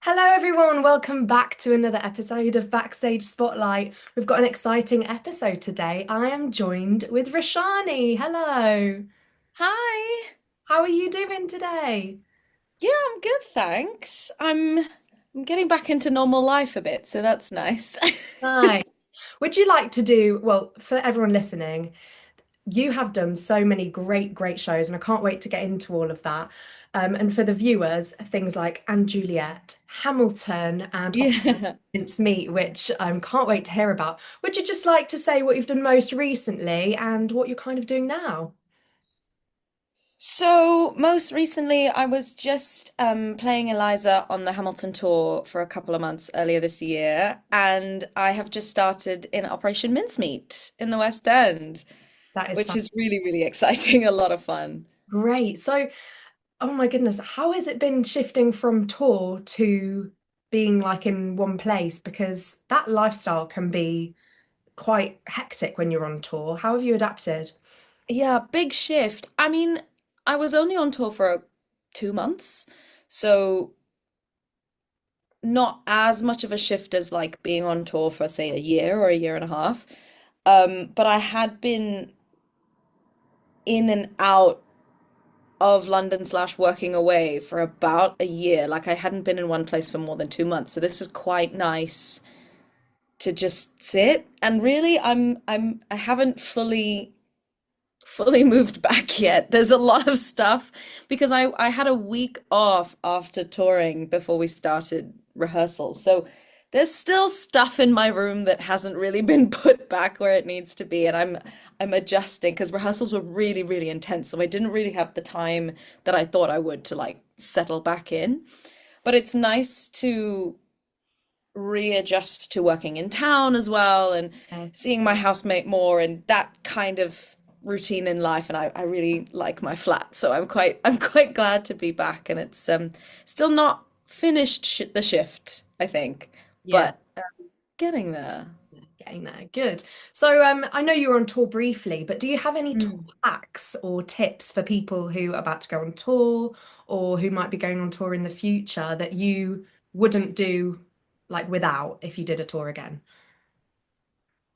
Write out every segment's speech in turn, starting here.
Hello, everyone. Welcome back to another episode of Backstage Spotlight. We've got an exciting episode today. I am joined with Roshani. Hello. Hi. How are you doing today? Yeah, I'm good, thanks. I'm getting back into normal life a bit, so that's nice. Nice. Would you like to do, well, for everyone listening, you have done so many great shows, and I can't wait to get into all of that. And for the viewers, things like And Juliet, Hamilton, and Yeah. Operation Meet, which I can't wait to hear about. Would you just like to say what you've done most recently and what you're kind of doing now? So, most recently, I was just playing Eliza on the Hamilton tour for a couple of months earlier this year, and I have just started in Operation Mincemeat in the West End, That is which is really, really exciting, a lot of fun. great. So, oh my goodness, how has it been shifting from tour to being like in one place? Because that lifestyle can be quite hectic when you're on tour. How have you adapted? Yeah, big shift. I mean, I was only on tour for 2 months, so not as much of a shift as like being on tour for say a year or a year and a half. But I had been in and out of London slash working away for about a year. Like I hadn't been in one place for more than 2 months. So this is quite nice to just sit. And really I haven't fully moved back yet. There's a lot of stuff because I had a week off after touring before we started rehearsals. So there's still stuff in my room that hasn't really been put back where it needs to be, and I'm adjusting because rehearsals were really, really intense. So I didn't really have the time that I thought I would to like settle back in. But it's nice to readjust to working in town as well and Okay. seeing my housemate more and that kind of routine in life. And I really like my flat, so I'm quite glad to be back. And it's still not finished sh the shift, I think, Yeah, but getting there. getting there. Good. So, I know you were on tour briefly, but do you have any tour Mm. hacks or tips for people who are about to go on tour or who might be going on tour in the future that you wouldn't do like without if you did a tour again?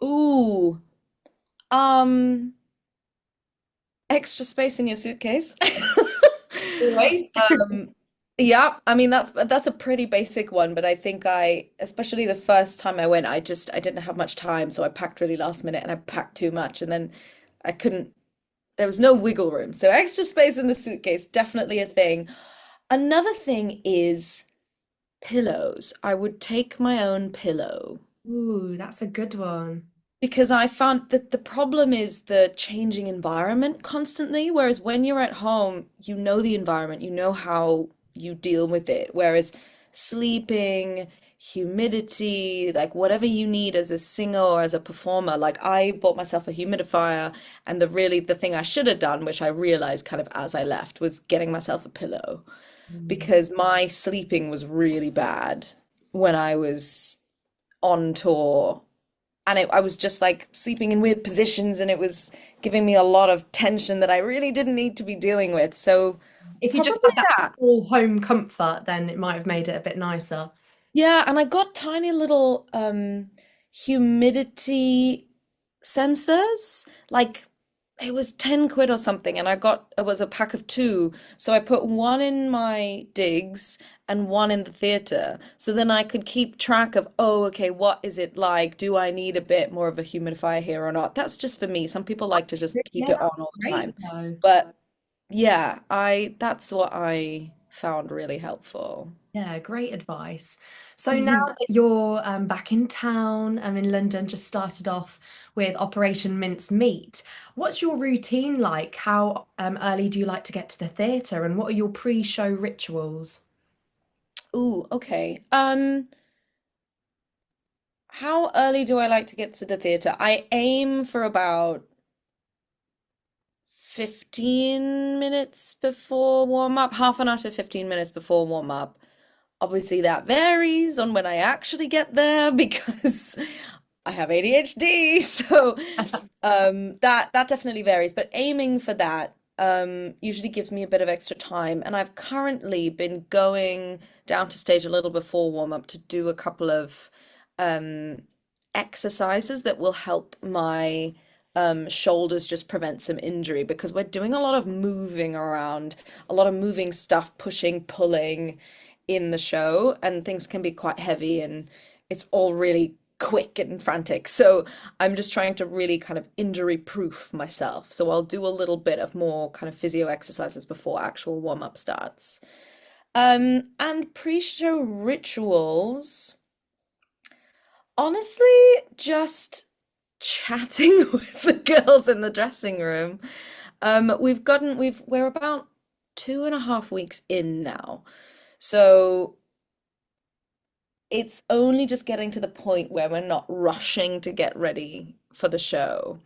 Ooh, um, extra space in your suitcase. Always. Um, yeah, I mean that's a pretty basic one, but I think especially the first time I went, I didn't have much time, so I packed really last minute and I packed too much and then I couldn't there was no wiggle room. So extra space in the suitcase, definitely a thing. Another thing is pillows. I would take my own pillow Ooh, that's a good one. because I found that the problem is the changing environment constantly, whereas when you're at home, you know the environment, you know how you deal with it. Whereas sleeping, humidity, like whatever you need as a singer or as a performer, like I bought myself a humidifier, and the thing I should have done, which I realized kind of as I left, was getting myself a pillow Mm. because my sleeping was really bad when I was on tour, and I was just like sleeping in weird positions and it was giving me a lot of tension that I really didn't need to be dealing with. So If you just probably had that that. small home comfort, then it might have made it a bit nicer. Yeah, and I got tiny little humidity sensors. Like it was 10 quid or something, and it was a pack of two. So I put one in my digs and one in the theater. So then I could keep track of, oh, okay, what is it like? Do I need a bit more of a humidifier here or not? That's just for me. Some people like to just keep Yeah, it on that's all the great time. though. But yeah, I that's what I found really helpful. Yeah, great advice. So now that you're back in town, in London, just started off with Operation Mince Meat. What's your routine like? How early do you like to get to the theatre, and what are your pre-show rituals? Ooh, okay. How early do I like to get to the theater? I aim for about 15 minutes before warm up, half an hour to 15 minutes before warm up. Obviously, that varies on when I actually get there because I have ADHD, so that definitely varies, but aiming for that. usually gives me a bit of extra time. And I've currently been going down to stage a little before warm up to do a couple of um, exercises that will help my shoulders just prevent some injury because we're doing a lot of moving around, a lot of moving stuff, pushing, pulling in the show, and things can be quite heavy and it's all really quick and frantic. So I'm just trying to really kind of injury proof myself. So I'll do a little bit of more kind of physio exercises before actual warm up starts. And pre-show rituals, honestly, just chatting with the girls in the dressing room. We're about 2.5 weeks in now. So it's only just getting to the point where we're not rushing to get ready for the show.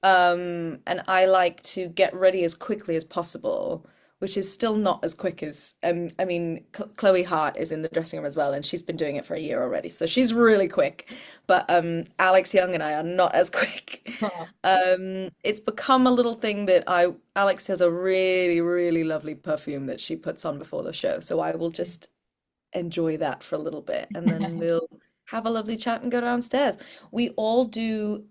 And I like to get ready as quickly as possible, which is still not as quick as I mean, Chloe Hart is in the dressing room as well, and she's been doing it for a year already, so she's really quick. But Alex Young and I are not as quick. Oh, It's become a little thing that I Alex has a really, really lovely perfume that she puts on before the show, so I will just enjoy that for a little bit, and then we'll have a lovely chat and go downstairs. We all do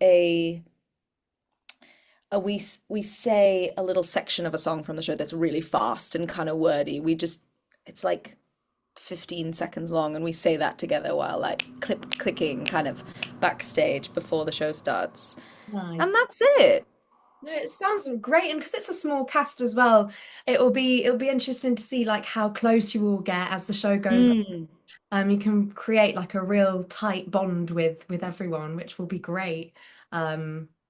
we say a little section of a song from the show that's really fast and kind of wordy. It's like 15 seconds long, and we say that together while like clicking kind of backstage before the show starts. And nice. that's it. No, it sounds great, and because it's a small cast as well, it'll be interesting to see like how close you all get as the show goes. Mm. You can create like a real tight bond with everyone, which will be great.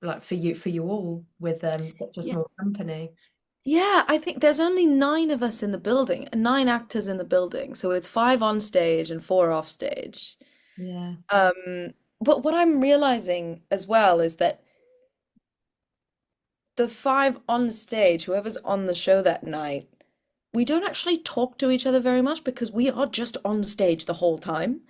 Like for you all with such a Yeah. small company. Yeah, I think there's only 9 of us in the building, 9 actors in the building. So it's 5 on stage and 4 off stage. Yeah. But what I'm realizing as well is that the 5 on stage, whoever's on the show that night, we don't actually talk to each other very much because we are just on stage the whole time.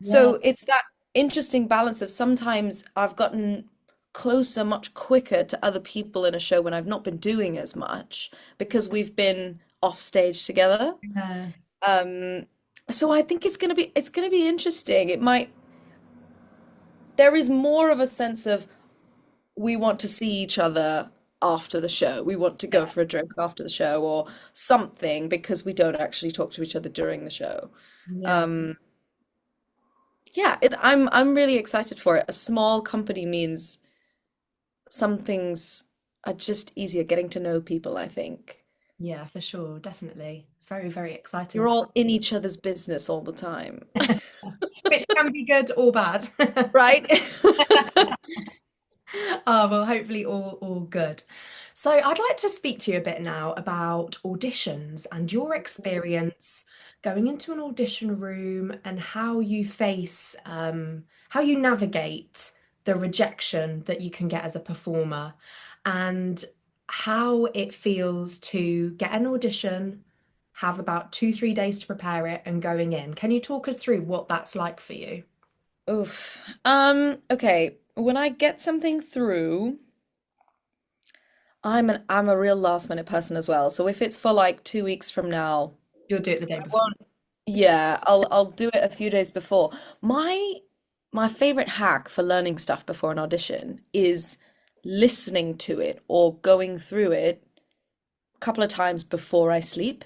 Yeah. So it's that interesting balance of sometimes I've gotten closer much quicker to other people in a show when I've not been doing as much because we've been off stage together. Yeah. Um, so I think it's gonna be interesting. There is more of a sense of we want to see each other after the show. We want to go Yeah. for a drink after the show or something because we don't actually talk to each other during the show. Yeah. Um, yeah, I'm really excited for it. A small company means some things are just easier getting to know people, I think. Yeah, for sure. Definitely. Very, very exciting. You're all in each other's business all the time, Which can be good or bad. right? Oh, well, hopefully all good. So I'd like to speak to you a bit now about auditions and your experience going into an audition room and how you face, how you navigate the rejection that you can get as a performer and how it feels to get an audition, have about 2, 3 days to prepare it and going in. Can you talk us through what that's like for you? Oof. Okay. When I get something through, I'm a real last minute person as well. So if it's for like 2 weeks from now, You'll do it the day I before. won't. Yeah, I'll do it a few days before. My favorite hack for learning stuff before an audition is listening to it or going through it a couple of times before I sleep.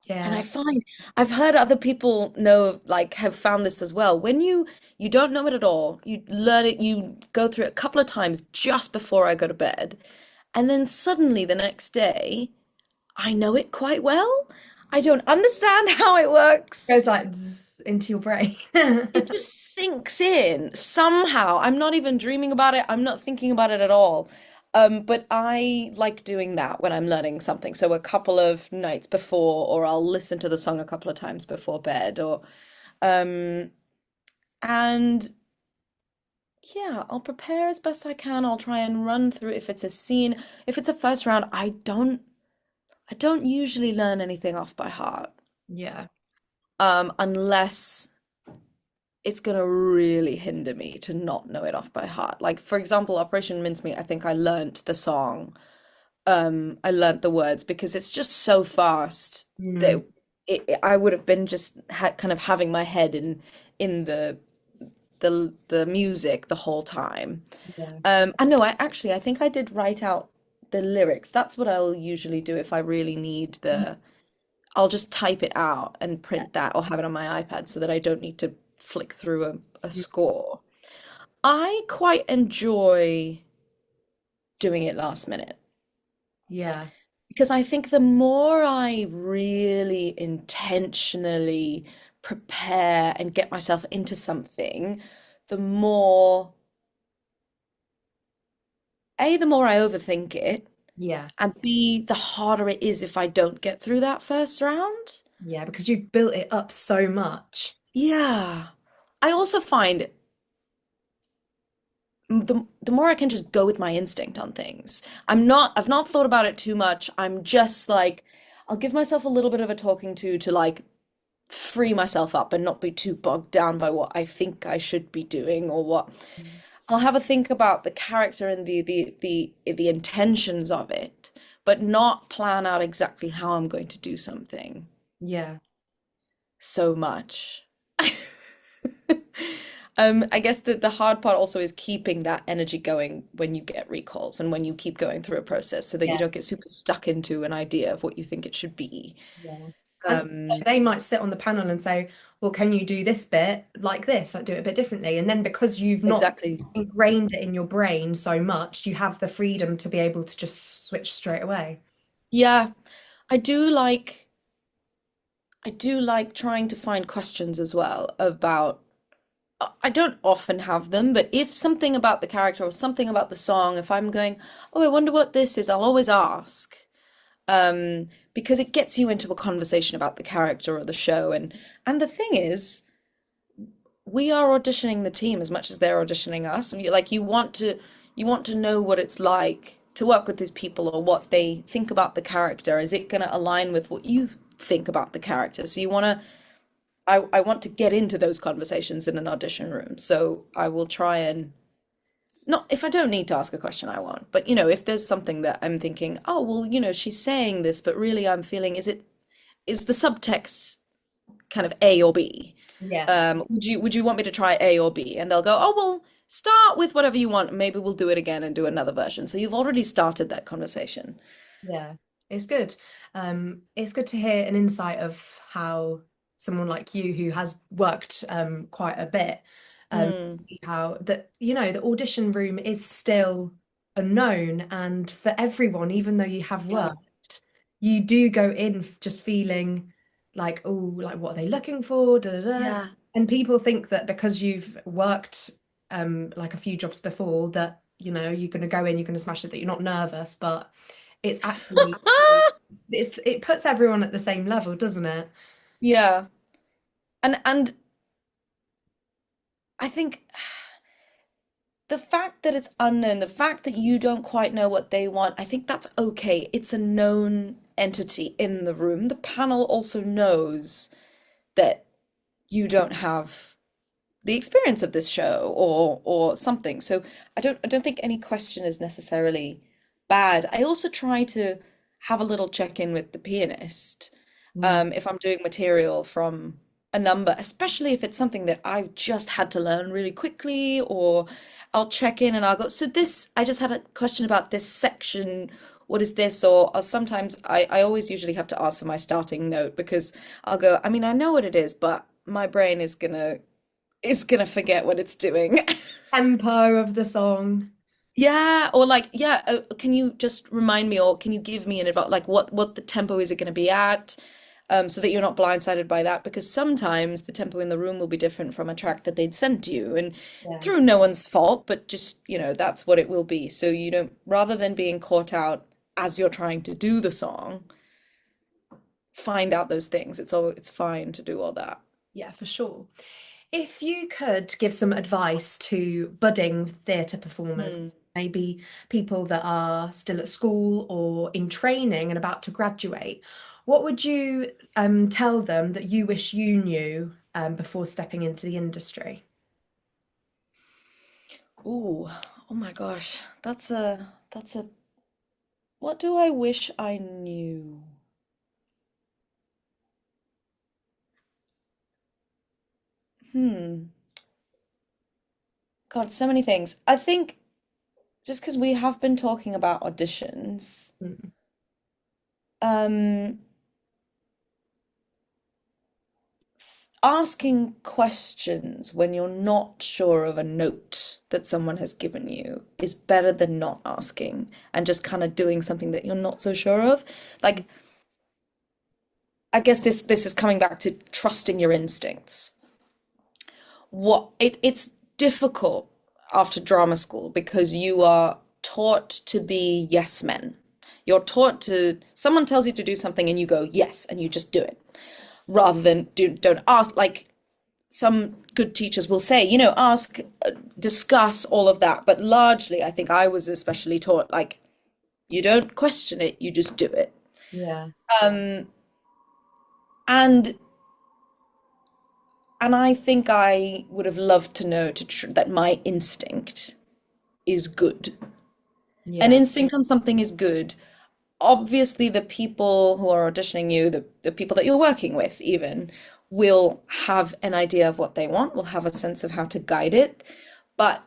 And I Yeah. find I've heard other people know, like, have found this as well. When you don't know it at all, you learn it, you go through it a couple of times just before I go to bed, and then suddenly the next day, I know it quite well. I don't understand how it works. Goes like into your brain. It just sinks in somehow. I'm not even dreaming about it. I'm not thinking about it at all. But I like doing that when I'm learning something. So a couple of nights before, or I'll listen to the song a couple of times before bed, or um, and yeah, I'll prepare as best I can. I'll try and run through if it's a scene. If it's a first round, I don't usually learn anything off by heart, Yeah. unless it's gonna really hinder me to not know it off by heart. Like for example, Operation Mincemeat, I think I learnt the song I learnt the words because it's just so fast Mm, that I would have been just ha kind of having my head in the music the whole time. yeah. I know I think I did write out the lyrics. That's what I'll usually do if I really need I'll just type it out and print that or have it on my iPad so that I don't need to flick through a score. I quite enjoy doing it last minute Yeah. because I think the more I really intentionally prepare and get myself into something, the more, the more I overthink it, Yeah. and B, the harder it is if I don't get through that first round. Yeah, because you've built it up so much. Yeah. I also find the more I can just go with my instinct on things. I've not thought about it too much. I'm just like, I'll give myself a little bit of a talking to like free myself up and not be too bogged down by what I think I should be doing or what. I'll have a think about the character and the intentions of it, but not plan out exactly how I'm going to do something Yeah. so much. I guess the hard part also is keeping that energy going when you get recalls and when you keep going through a process so that you Yeah. don't get super stuck into an idea of what you think it should be. Yeah. And Um, they might sit on the panel and say, well, can you do this bit like this? Like do it a bit differently. And then because you've not exactly. ingrained it in your brain so much, you have the freedom to be able to just switch straight away. Yeah, I I do like trying to find questions as well about I don't often have them, but if something about the character or something about the song, if I'm going, oh, I wonder what this is, I'll always ask. Because it gets you into a conversation about the character or the show. And the thing is, we are auditioning the team as much as they're auditioning us. And like you want to know what it's like to work with these people or what they think about the character. Is it going to align with what you think about the character? So you want to I want to get into those conversations in an audition room. So I will try and not if I don't need to ask a question, I won't. But if there's something that I'm thinking, oh, well, she's saying this, but really I'm feeling, is the subtext kind of A or B? Yeah. Would you want me to try A or B? And they'll go, oh, well, start with whatever you want. Maybe we'll do it again and do another version. So you've already started that conversation. Yeah, it's good. It's good to hear an insight of how someone like you who has worked quite a bit, Mm, see how that the audition room is still unknown, and for everyone, even though you have yeah. worked, you do go in just feeling like, oh, like what are they looking for? Da, da, da. Yeah. And people think that because you've worked like a few jobs before that you're going to go in, you're going to smash it, that you're not nervous, but it's actually it puts everyone at the same level, doesn't it? Yeah. And I think the fact that it's unknown, the fact that you don't quite know what they want, I think that's okay. It's a known entity in the room. The panel also knows that you don't have the experience of this show or something. So I don't think any question is necessarily bad. I also try to have a little check-in with the pianist Mm. if I'm doing material from a number, especially if it's something that I've just had to learn really quickly, or I'll check in and I'll go, so this, I just had a question about this section. What is this? Or sometimes I always usually have to ask for my starting note because I'll go, I mean, I know what it is, but my brain is gonna forget what it's doing. Tempo of the song. Yeah, or like, yeah, can you just remind me, or can you give me an advice, like what the tempo is it going to be at, so that you're not blindsided by that, because sometimes the tempo in the room will be different from a track that they'd sent you, and Yeah. through no one's fault, but just, that's what it will be. So you don't, rather than being caught out as you're trying to do the song, find out those things. It's fine to do all that. Yeah, for sure. If you could give some advice to budding theatre performers, Hmm. maybe people that are still at school or in training and about to graduate, what would you tell them that you wish you knew before stepping into the industry? Ooh, oh my gosh, that's a What do I wish I knew? Hmm. God, so many things. I think just because we have been talking about auditions, Mm. um, asking questions when you're not sure of a note that someone has given you is better than not asking and just kind of doing something that you're not so sure of. Like, I guess this is coming back to trusting your instincts. It's difficult after drama school because you are taught to be yes men. You're taught to, someone tells you to do something and you go yes and you just do it rather than don't ask. Like some good teachers will say, ask, discuss all of that. But largely, I think I was especially taught like you don't question it, you just do it. Yeah. Um, and and I think I would have loved to know that my instinct is good. An Yeah. instinct on something is good. Obviously, the people who are auditioning you, the people that you're working with, even, will have an idea of what they want, will have a sense of how to guide it. But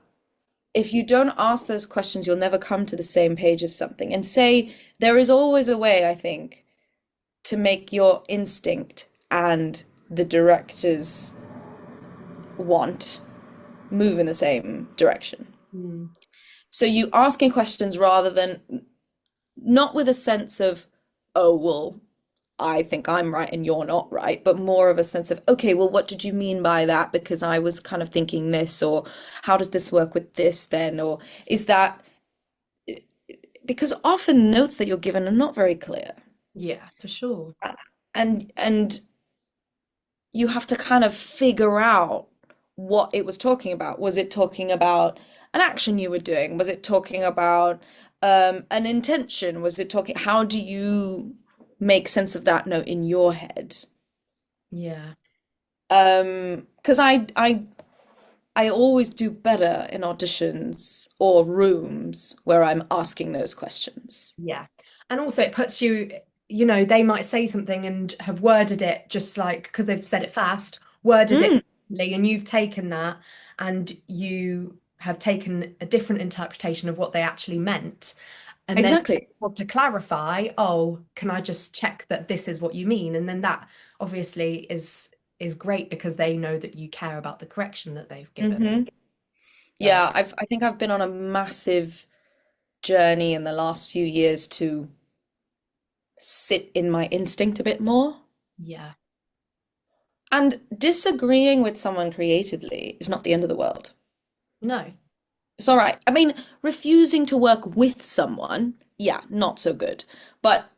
if you don't ask those questions, you'll never come to the same page of something. And say, there is always a way, I think, to make your instinct and the director's want move in the same direction. Mm. So you asking questions rather than not with a sense of, oh, well, I think I'm right and you're not right, but more of a sense of, okay, well, what did you mean by that? Because I was kind of thinking this, or how does this work with this then? Or is that because often notes that you're given are not very clear. Yeah, for sure. And you have to kind of figure out what it was talking about. Was it talking about an action you were doing? Was it talking about an intention? Was it talking, how do you make sense of that note in your head? Yeah. Because I always do better in auditions or rooms where I'm asking those questions. Yeah. And also it puts you, they might say something and have worded it just like because they've said it fast, worded it Mm, differently, and you've taken that and you have taken a different interpretation of what they actually meant. And then exactly. want to clarify, oh, can I just check that this is what you mean? And then that obviously is great because they know that you care about the correction that they've given. Hmm. So Yeah, I think I've been on a massive journey in the last few years to sit in my instinct a bit more. yeah. And disagreeing with someone creatively is not the end of the world. No. It's all right. I mean, refusing to work with someone, yeah, not so good. But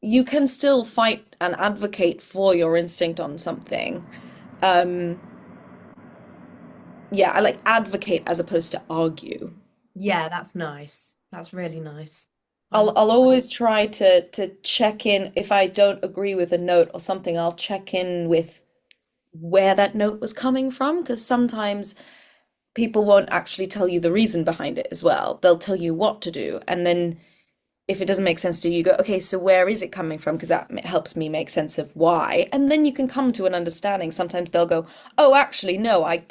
you can still fight and advocate for your instinct on something. Um, yeah, I like advocate as opposed to argue. Yeah, that's nice. That's really nice. I I'll always try to check in if I don't agree with a note or something, I'll check in with where that note was coming from because sometimes people won't actually tell you the reason behind it as well. They'll tell you what to do. And then if it doesn't make sense to you, you go, okay, so where is it coming from? Because that helps me make sense of why. And then you can come to an understanding. Sometimes they'll go, oh, actually, no, I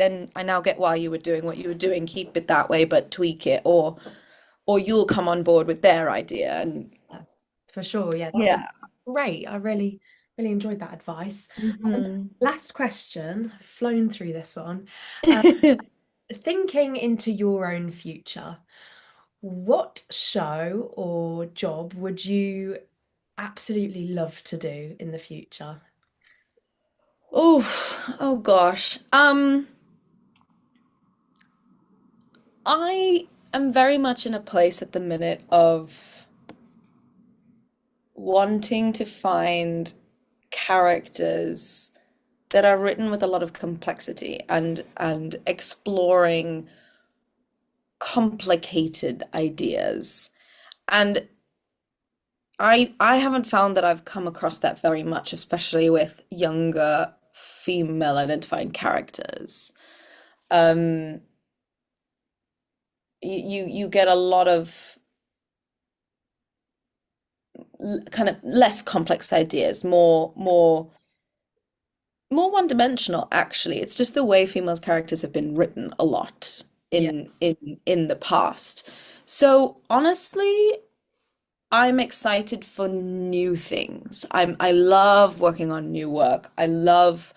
now get why you were doing what you were doing. Keep it that way, but tweak it. Or you'll come on board with their idea. And for sure. Yeah, that's yeah. great. I really, really enjoyed that advice. Um, Mhm. last question. I've flown through this one. Um, thinking into your own future, what show or job would you absolutely love to do in the future? Oh gosh. I am very much in a place at the minute of wanting to find characters that are written with a lot of complexity and exploring complicated ideas. And I haven't found that I've come across that very much, especially with younger female identifying characters. Um, you get a lot of kind of less complex ideas, more one-dimensional, actually. It's just the way females characters have been written a lot Yeah. in the past. So honestly, I'm excited for new things. I love working on new work. I love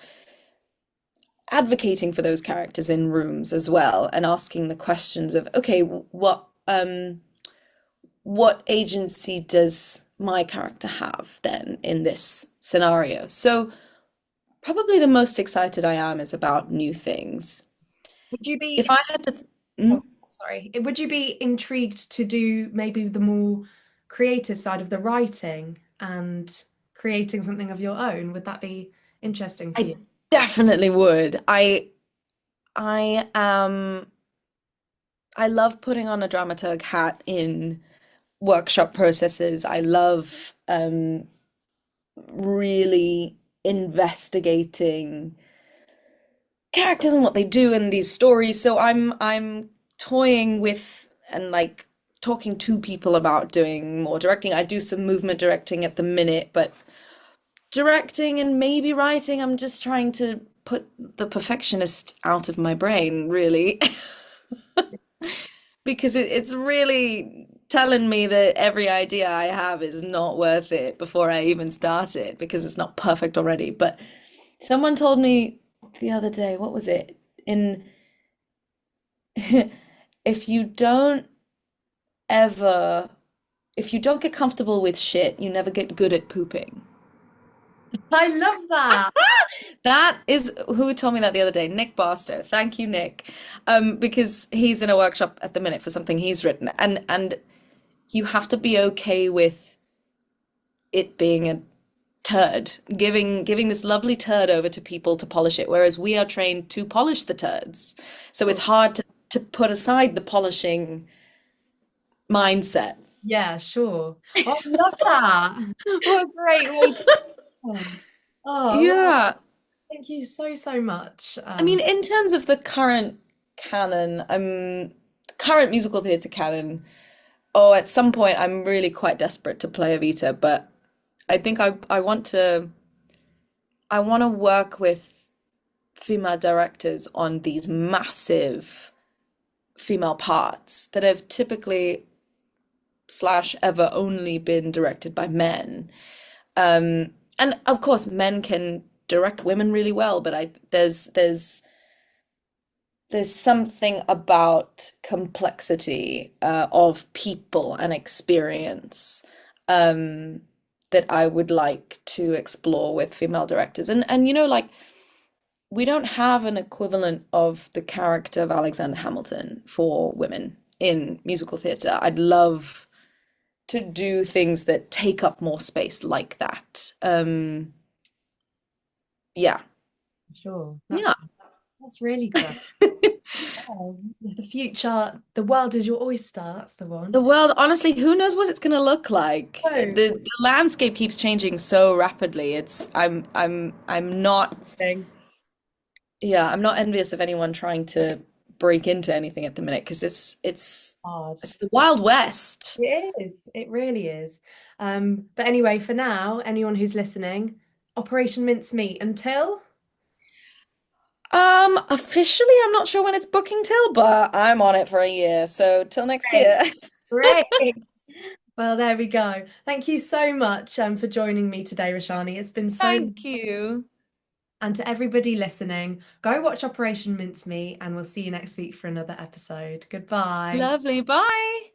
advocating for those characters in rooms as well and asking the questions of, okay, what agency does my character have then in this scenario? So probably the most excited I am is about new things. Would you If be, I had to, oh, mm, sorry, would you be intrigued to do maybe the more creative side of the writing and creating something of your own? Would that be interesting for you? I definitely would. I am I love putting on a dramaturg hat in workshop processes. I love really investigating characters and what they do in these stories. So I'm toying with and like talking to people about doing more directing. I do some movement directing at the minute, but directing and maybe writing, I'm just trying to put the perfectionist out of my brain, really. Because it's really telling me that every idea I have is not worth it before I even start it because it's not perfect already. But someone told me the other day, what was it? In if you don't ever, if you don't get comfortable with shit, you never get good at pooping. I love that. That is who told me that the other day. Nick Barstow. Thank you, Nick. Because he's in a workshop at the minute for something he's written, and you have to be okay with it being a turd, giving this lovely turd over to people to polish it, whereas we are trained to polish the turds. So it's Sure. hard to put aside the polishing mindset. Yeah, sure. Oh, I love that. What a great way to Oh, well, Yeah. thank you so, so much. I mean, in terms of the current canon, current musical theatre canon, oh, at some point I'm really quite desperate to play Evita, but I think I want to work with female directors on these massive female parts that have typically slash ever only been directed by men. And of course, men can direct women really well, but there's something about complexity of people and experience um, that I would like to explore with female directors. And you know, like we don't have an equivalent of the character of Alexander Hamilton for women in musical theatre. I'd love to do things that take up more space like that. Yeah. Sure. Yeah. That's really great. Oh, the future, the world is your oyster. That's the one. The world, honestly, who knows what it's going to look like? Oh, The landscape keeps changing so rapidly. I'm not, thanks. yeah, I'm not envious of anyone trying to break into anything at the minute because Hard. it's the Wild West. It is. It really is. But anyway, for now, anyone who's listening, Operation Mincemeat until Officially, I'm not sure when it's booking till, but I'm on it for a year. So till next great. year. Great. Well, there we go. Thank you so much for joining me today, Roshani. It's been so, Thank you. and to everybody listening, go watch Operation Mincemeat, and we'll see you next week for another episode. Goodbye. Lovely. Bye.